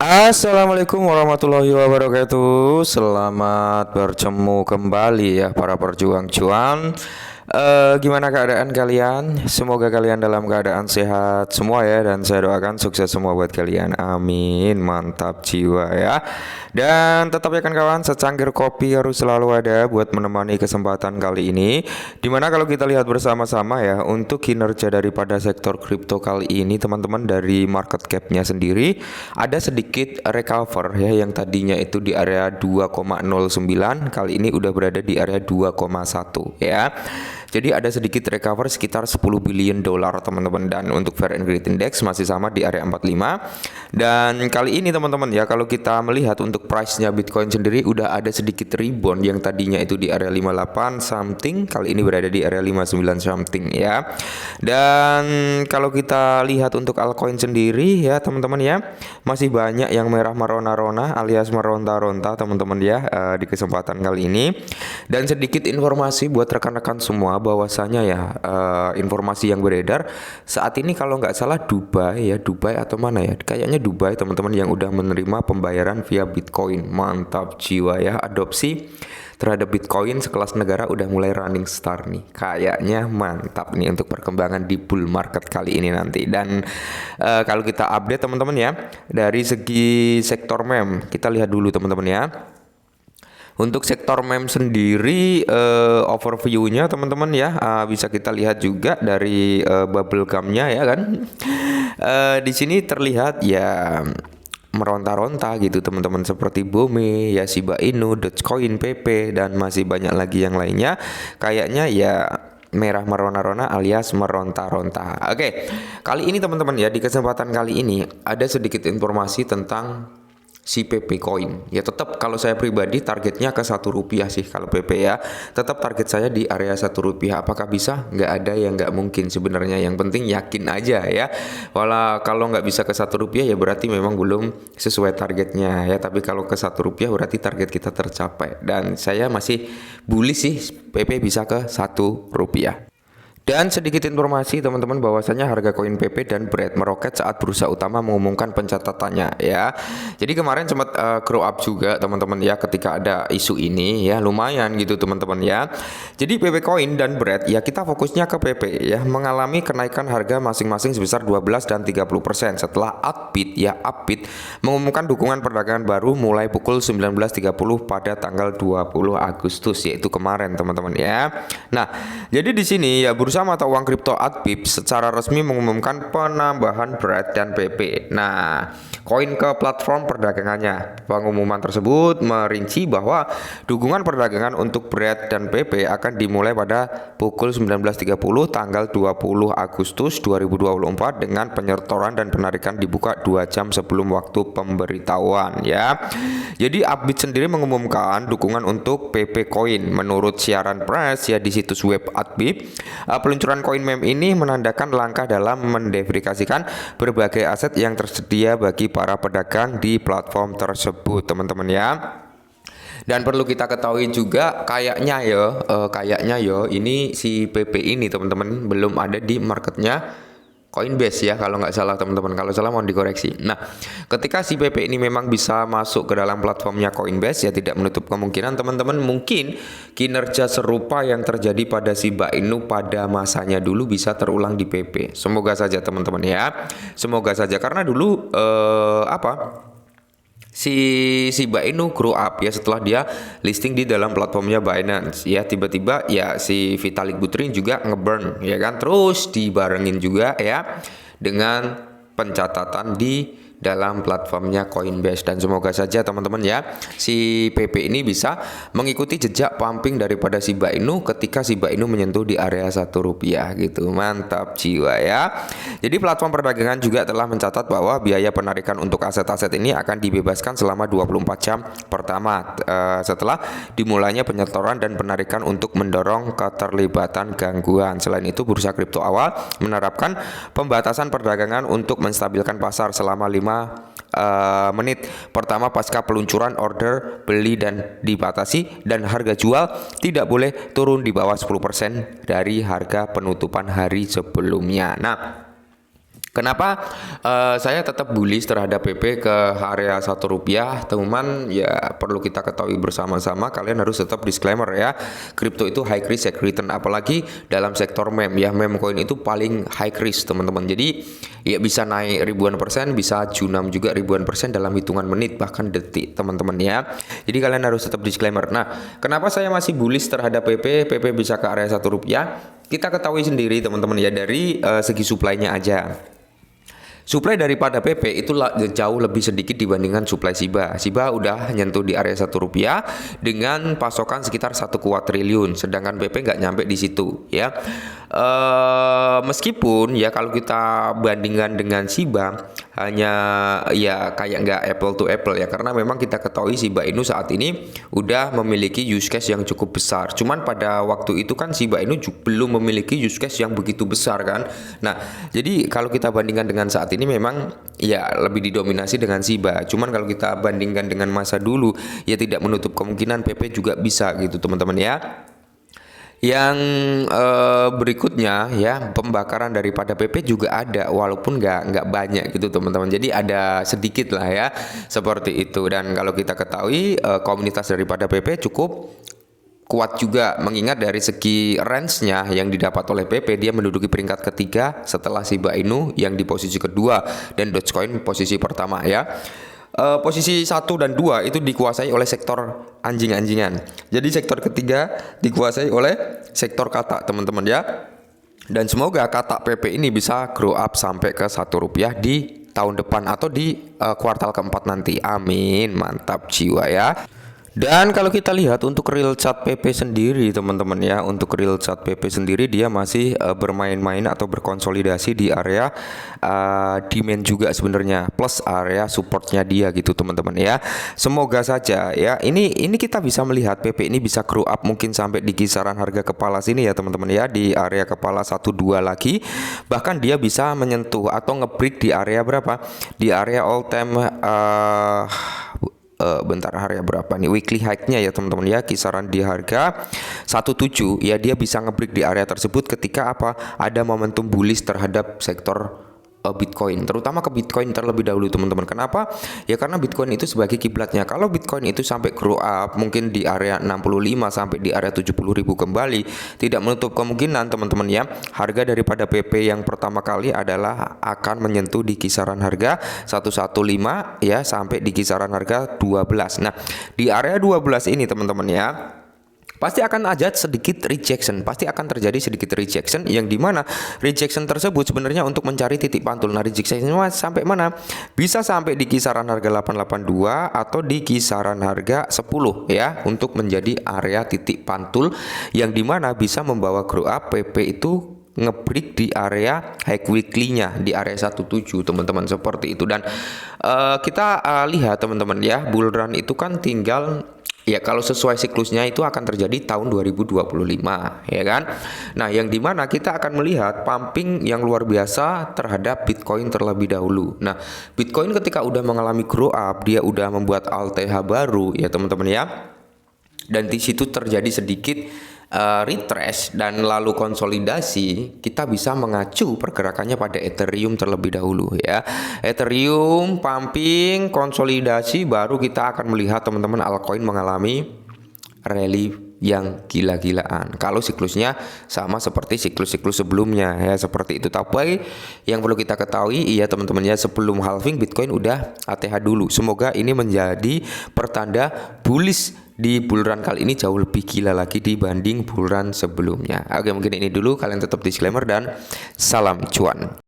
Assalamualaikum warahmatullahi wabarakatuh. Selamat bertemu kembali ya para perjuang cuan. Gimana keadaan kalian? Semoga kalian dalam keadaan sehat semua ya, dan saya doakan sukses semua buat kalian. Amin. Mantap jiwa ya. Dan tetap ya kan kawan, secangkir kopi harus selalu ada buat menemani kesempatan kali ini. Dimana kalau kita lihat bersama-sama ya, untuk kinerja daripada sektor kripto kali ini teman-teman, dari market cap-nya sendiri ada sedikit recover ya, yang tadinya itu di area 2,09 kali ini udah berada di area 2,1 ya. Jadi ada sedikit recover sekitar 10 billion dolar teman-teman, dan untuk Fair and Great Index masih sama di area 45. Dan kali ini teman-teman ya, kalau kita melihat untuk price-nya Bitcoin sendiri udah ada sedikit rebound, yang tadinya itu di area 58 something kali ini berada di area 59 something ya. Dan kalau kita lihat untuk altcoin sendiri ya teman-teman ya, masih banyak yang merah merona-rona alias meronta-ronta teman-teman ya, di kesempatan kali ini. Dan sedikit informasi buat rekan-rekan semua bahwasanya ya, informasi yang beredar saat ini kalau nggak salah Dubai atau mana ya, kayaknya Dubai teman-teman, yang udah menerima pembayaran via Bitcoin. Mantap jiwa ya, adopsi terhadap Bitcoin sekelas negara udah mulai running start nih. Kayaknya mantap nih untuk perkembangan di bull market kali ini nanti. Dan kalau kita update teman-teman ya, dari segi sektor meme kita lihat dulu teman-teman ya. Untuk sektor meme sendiri, overview-nya teman-teman ya, bisa kita lihat juga dari bubble gum-nya ya kan. Di sini terlihat ya meronta-ronta gitu teman-teman, seperti Bome, ya Shiba Inu, Dogecoin, PP, dan masih banyak lagi yang lainnya. Kayaknya ya merah merona-rona alias meronta-ronta. Oke, kali ini teman-teman ya, di kesempatan kali ini ada sedikit informasi tentang si PP Coin. Ya tetap kalau saya pribadi targetnya ke Rp1 sih kalau PP ya. Tetap target saya di area Rp1. Apakah bisa? Nggak ada yang nggak mungkin sebenarnya. Yang penting yakin aja ya. Walau kalau nggak bisa ke Rp1 ya berarti memang belum sesuai targetnya ya. Tapi kalau ke Rp1 berarti target kita tercapai. Dan saya masih bullish sih PP bisa ke Rp1. Dan sedikit informasi teman-teman, bahwasanya harga koin PP dan BRED meroket saat bursa utama mengumumkan pencatatannya ya. Jadi kemarin sempat grow up juga teman-teman ya, ketika ada isu ini ya, lumayan gitu teman-teman ya. Jadi PP Coin dan BRED ya, kita fokusnya ke PP ya, mengalami kenaikan harga masing-masing sebesar 12 dan 30% setelah Upbit mengumumkan dukungan perdagangan baru mulai pukul 19.30 pada tanggal 20 Agustus yaitu kemarin teman-teman ya. Nah, jadi di sini ya, bursa mata uang kripto Upbit secara resmi mengumumkan penambahan BRED dan PP. Nah, koin ke platform perdagangannya. Pengumuman tersebut merinci bahwa dukungan perdagangan untuk BRED dan PP akan dimulai pada pukul 19.30 tanggal 20 Agustus 2024 dengan penyetoran dan penarikan dibuka 2 jam sebelum waktu pemberitahuan ya. Jadi Upbit sendiri mengumumkan dukungan untuk PP Coin. Menurut siaran press ya di situs web Upbit, peluncuran koin meme ini menandakan langkah dalam mendeverifikasikan berbagai aset yang tersedia bagi para pedagang di platform tersebut teman-teman ya. Dan perlu kita ketahui juga, kayaknya ya ini si PP ini teman-teman belum ada di marketnya Coinbase ya, kalau nggak salah teman-teman. Kalau salah mohon dikoreksi. Nah, ketika si PP ini memang bisa masuk ke dalam platformnya Coinbase ya, tidak menutup kemungkinan teman-teman mungkin kinerja serupa yang terjadi pada Shiba Inu pada masanya dulu bisa terulang di PP. Semoga saja teman-teman ya. Semoga saja, karena dulu si Shiba Inu grow up ya setelah dia listing di dalam platformnya Binance ya. Tiba-tiba ya si Vitalik Buterin juga ngeburn ya kan, terus dibarengin juga ya dengan pencatatan di dalam platformnya Coinbase. Dan semoga saja teman-teman ya, si PP ini bisa mengikuti jejak pumping daripada Shiba Inu ketika Shiba Inu menyentuh di area Rp1 gitu. Mantap jiwa ya. Jadi platform perdagangan juga telah mencatat bahwa biaya penarikan untuk aset-aset ini akan dibebaskan selama 24 jam pertama setelah dimulainya penyetoran dan penarikan untuk mendorong keterlibatan gangguan. Selain itu, bursa kripto awal menerapkan pembatasan perdagangan untuk menstabilkan pasar selama 5 menit pertama pasca peluncuran. Order beli dan dibatasi dan harga jual tidak boleh turun di bawah 10% dari harga penutupan hari sebelumnya. Nah, Kenapa saya tetap bullish terhadap PP ke area Rp1? Teman, ya perlu kita ketahui bersama-sama, kalian harus tetap disclaimer ya. Kripto itu high risk high return, apalagi dalam sektor meme ya. Meme coin itu paling high risk teman-teman. Jadi ya bisa naik ribuan persen, bisa junam juga ribuan persen dalam hitungan menit bahkan detik teman-teman ya. Jadi kalian harus tetap disclaimer. Nah, kenapa saya masih bullish terhadap PP? PP bisa ke area Rp1? Kita ketahui sendiri teman-teman ya, dari segi supply-nya aja. Suplai daripada PP itu jauh lebih sedikit dibandingkan suplai SIBA. SIBA udah nyentuh di area Rp1 dengan pasokan sekitar 1 kuart triliun, sedangkan PP nggak nyampe di situ ya. Meskipun ya kalau kita bandingkan dengan SIBA hanya ya kayak nggak apple to apple ya, karena memang kita ketahui Shiba Inu saat ini udah memiliki use case yang cukup besar. Cuman pada waktu itu kan Shiba Inu belum memiliki use case yang begitu besar kan. Nah, jadi kalau kita bandingkan dengan saat ini memang ya lebih didominasi dengan Shiba. Cuman kalau kita bandingkan dengan masa dulu ya tidak menutup kemungkinan PP juga bisa gitu teman-teman ya. Yang berikutnya ya, pembakaran daripada PP juga ada, walaupun nggak banyak gitu teman-teman. Jadi ada sedikit lah ya seperti itu. Dan kalau kita ketahui komunitas daripada PP cukup kuat juga, mengingat dari segi range-nya yang didapat oleh PP, dia menduduki peringkat ketiga setelah Shiba Inu yang di posisi kedua dan Dogecoin posisi pertama ya. Posisi 1 dan 2 itu dikuasai oleh sektor anjing-anjingan. Jadi sektor ketiga dikuasai oleh sektor kata teman-teman ya. Dan semoga kata PP ini bisa grow up sampai ke Rp1 di tahun depan atau di kuartal keempat nanti. Amin, mantap jiwa ya. Dan kalau kita lihat untuk real chart PP sendiri teman-teman ya, untuk real chart PP sendiri dia masih bermain-main atau berkonsolidasi di area demand juga sebenarnya, plus area supportnya dia gitu teman-teman ya. Semoga saja ya ini kita bisa melihat PP ini bisa grow up mungkin sampai di kisaran harga kepala sini ya teman-teman ya, di area kepala 1-2 lagi, bahkan dia bisa menyentuh atau ngebreak di area berapa, di area all time bentar, area berapa nih weekly high-nya ya teman-teman ya, kisaran di harga 17 ya, dia bisa ngebreak di area tersebut ketika apa, ada momentum bullish terhadap sektor Bitcoin, terutama ke Bitcoin terlebih dahulu teman-teman. Kenapa? Ya karena Bitcoin itu sebagai kiblatnya. Kalau Bitcoin itu sampai grow up mungkin di area 65 sampai di area 70.000 kembali, tidak menutup kemungkinan teman-teman ya, harga daripada PP yang pertama kali adalah akan menyentuh di kisaran harga 115 ya, sampai di kisaran harga 12. Nah, di area 12 ini teman-teman ya, pasti akan ada sedikit rejection, pasti akan terjadi sedikit rejection, yang dimana rejection tersebut sebenarnya untuk mencari titik pantul. Nah, rejectionnya sampai mana? Bisa sampai di kisaran harga 882 atau di kisaran harga 10 ya, untuk menjadi area titik pantul yang dimana bisa membawa grow up PP itu ngebreak di area high weekly-nya di area 17 teman-teman, seperti itu. Dan kita lihat teman-teman ya, bull run itu kan tinggal ya, kalau sesuai siklusnya itu akan terjadi tahun 2025 ya kan. Nah, yang dimana kita akan melihat pumping yang luar biasa terhadap Bitcoin terlebih dahulu. Nah, Bitcoin ketika udah mengalami grow up, dia udah membuat ALTH baru ya teman-teman ya, dan di situ terjadi sedikit retrace dan lalu konsolidasi, kita bisa mengacu pergerakannya pada Ethereum terlebih dahulu ya. Ethereum pumping konsolidasi, baru kita akan melihat teman-teman altcoin mengalami rally yang gila-gilaan kalau siklusnya sama seperti siklus-siklus sebelumnya ya, seperti itu. Tapi yang perlu kita ketahui iya teman-teman ya, sebelum halving Bitcoin udah ATH dulu. Semoga ini menjadi pertanda bullish di bull run kali ini jauh lebih gila lagi dibanding bull run sebelumnya. Oke, mungkin ini dulu, kalian tetap disclaimer dan salam cuan.